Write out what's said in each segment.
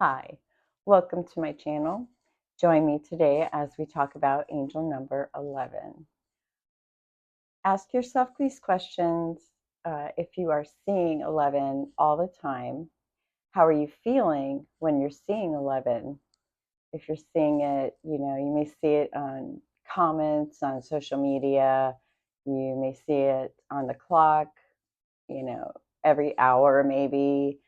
Hi, welcome to my channel. Join me today as we talk about angel number 11. Ask yourself these questions if you are seeing 11 all the time. How are you feeling when you're seeing 11? If you're seeing it, you may see it on comments on social media, you may see it on the clock, you know, every hour maybe,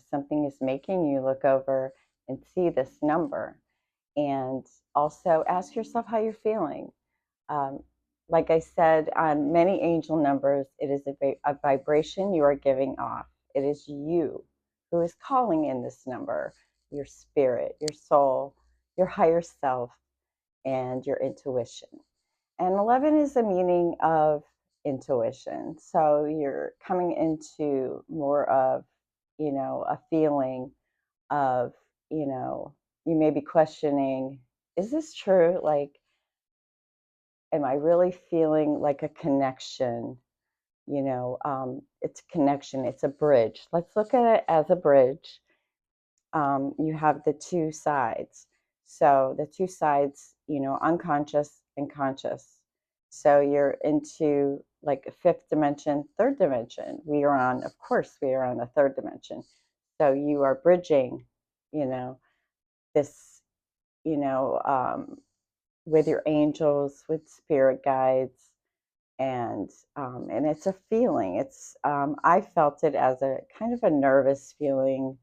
something is making you look over and see this number. And also ask yourself how you're feeling. Um, like I said, on many angel numbers, it is a vibration you are giving off. It is you who is calling in this number, your spirit, your soul, your higher self, and your intuition. And 11 is the meaning of intuition. So you're coming into more of, a feeling of, you know, you may be questioning, is this true? Like, am I really feeling like a connection? It's a connection, it's a bridge. Let's look at it as a bridge. You have the two sides. So the two sides, unconscious and conscious. So you're into like a fifth dimension, third dimension. Of course, we are on the third dimension. So you are bridging, you know, this, you know, um, with your angels, with spirit guides, and it's a feeling. I felt it as a kind of a nervous feeling,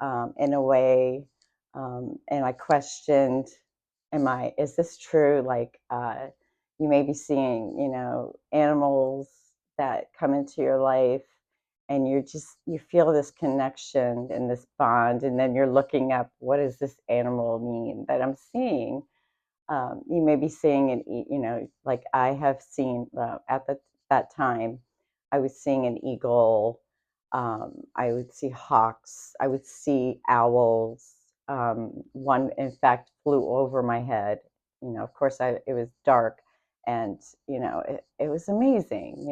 in a way, and I questioned, is this true? Like, you may be seeing, animals that come into your life, and you feel this connection and this bond, and then you're looking up, what does this animal mean that I'm seeing? You may be seeing like I have seen, that time, I was seeing an eagle. I would see hawks. I would see owls. One, in fact, flew over my head. Of course, it was dark, and it was amazing.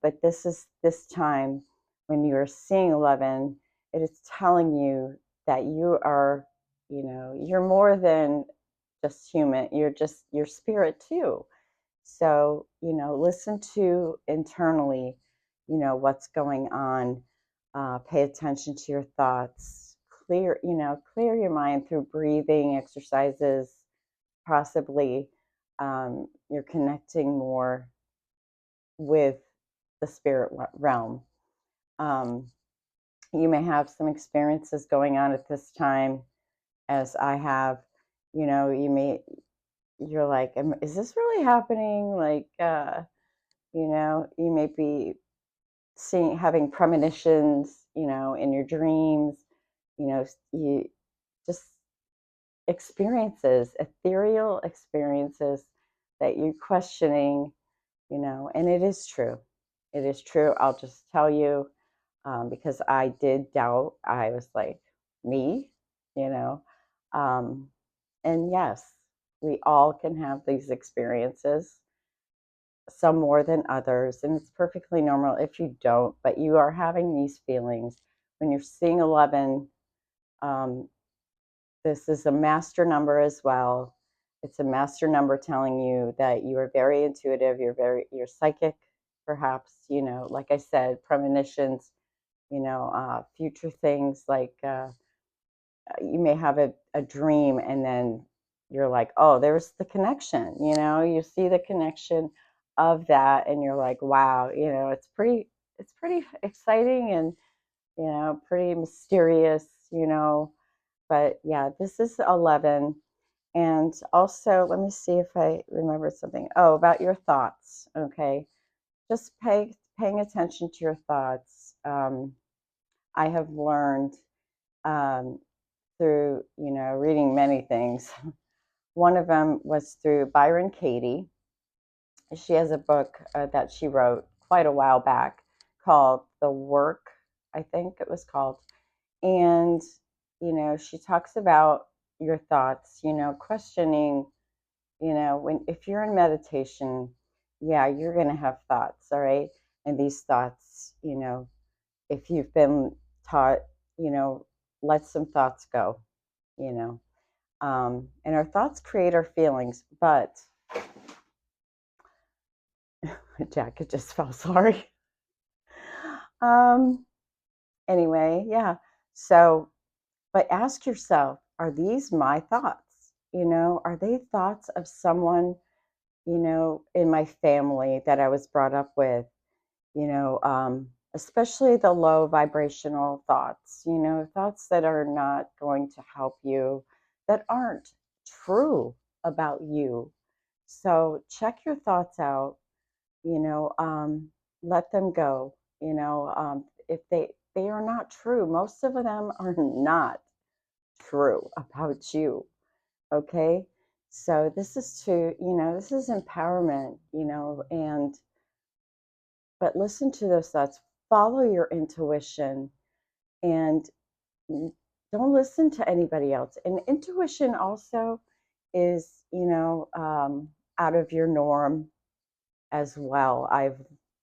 But this time when you are seeing 11, it is telling you that you're more than just human. You're just your spirit too. So, listen to internally, what's going on. Pay attention to your thoughts. Clear your mind through breathing exercises. Possibly, you're connecting more with the spirit realm. Um, you may have some experiences going on at this time, as I have. You're like, is this really happening? Like, you may be having premonitions, in your dreams, you just experiences, ethereal experiences that you're questioning, and it is true. It is true. I'll just tell you, because I did doubt. I was like, me, you know, um, and yes, we all can have these experiences, some more than others, and it's perfectly normal if you don't, but you are having these feelings when you're seeing 11. um, this is a master number as well. It's a master number telling you that you are very intuitive, you're psychic, perhaps, like I said, premonitions, future things, like, you may have a dream, and then you're like, oh, there's the connection. You see the connection of that, and you're like, wow, it's pretty exciting, and pretty mysterious. But yeah, this is 11. And also, let me see if I remember something. Oh, about your thoughts. Okay, just paying attention to your thoughts. I have learned, um, through reading many things. One of them was through Byron Katie. She has a book, that she wrote quite a while back, called The Work, I think it was called. And she talks about your thoughts, questioning, when if you're in meditation, yeah, you're going to have thoughts, all right? And these thoughts, if you've been taught, you know let some thoughts go, you know. And our thoughts create our feelings, but my jacket just fell, sorry. Um, anyway, yeah. So, but ask yourself, are these my thoughts? Are they thoughts of someone, in my family that I was brought up with? Especially the low vibrational thoughts, thoughts that are not going to help you, that aren't true about you. So check your thoughts out, you know, um, let them go, if they are not true. Most of them are not true about you. Okay. So this is empowerment, but listen to those thoughts, follow your intuition, and don't listen to anybody else. And intuition also is, out of your norm as well.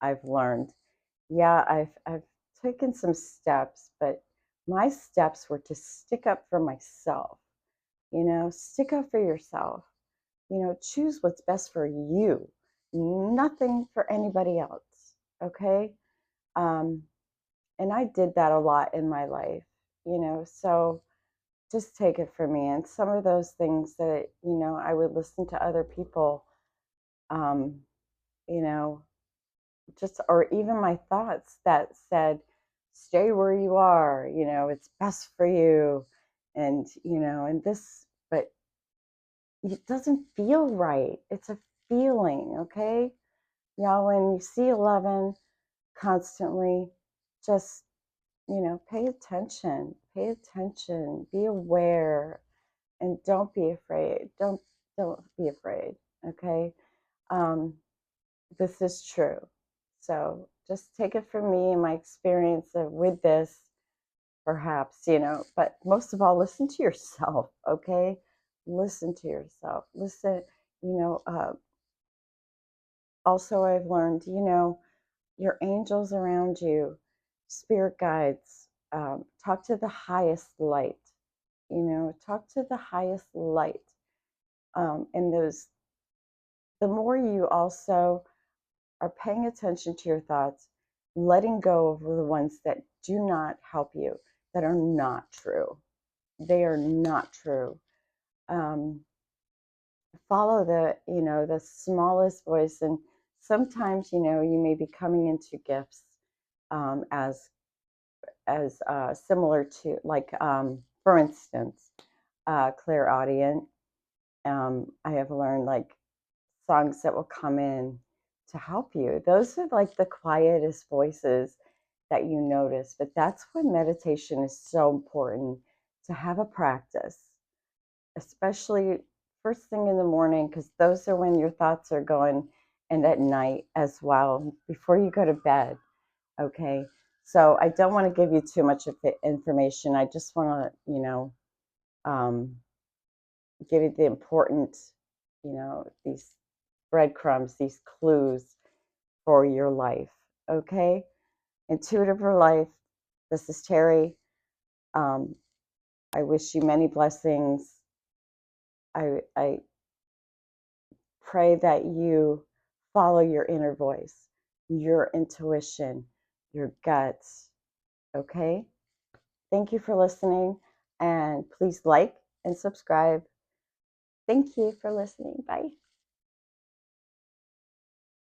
I've learned. Yeah, I've taken some steps, but my steps were to stick up for myself. Stick up for yourself. Choose what's best for you, nothing for anybody else. Okay. Um, and I did that a lot in my life, so just take it from me. And some of those things that, I would listen to other people, um, you know, or even my thoughts that said, stay where you are, it's best for you. And this, but it doesn't feel right. It's a feeling, okay? Y'all, when you see 11 constantly, just pay attention, be aware, and don't be afraid. Don't be afraid. Okay. um this is true. So just take it from me and my experience with this, perhaps, but most of all, listen to yourself. Okay. Listen to yourself. Listen. you know uh, Also, I've learned, your angels around you, spirit guides, talk to the highest light, talk to the highest light. And the more you also are paying attention to your thoughts, letting go of the ones that do not help you, that are not true. They are not true. Um, Follow the smallest voice. And sometimes, you may be coming into gifts, as similar to, like, for instance, clairaudient. I have learned, like, songs that will come in to help you. Those are like the quietest voices that you notice. But that's when meditation is so important, to have a practice, especially first thing in the morning, because those are when your thoughts are going, and at night as well, before you go to bed. Okay. So I don't want to give you too much of the information. I just want to, um, give you the important, these breadcrumbs, these clues for your life. Okay. Intuitive for life. This is Terry. Um, I wish you many blessings. I pray that you follow your inner voice, your intuition, your guts. Okay. Thank you for listening, and please like and subscribe. Thank you for listening. Bye.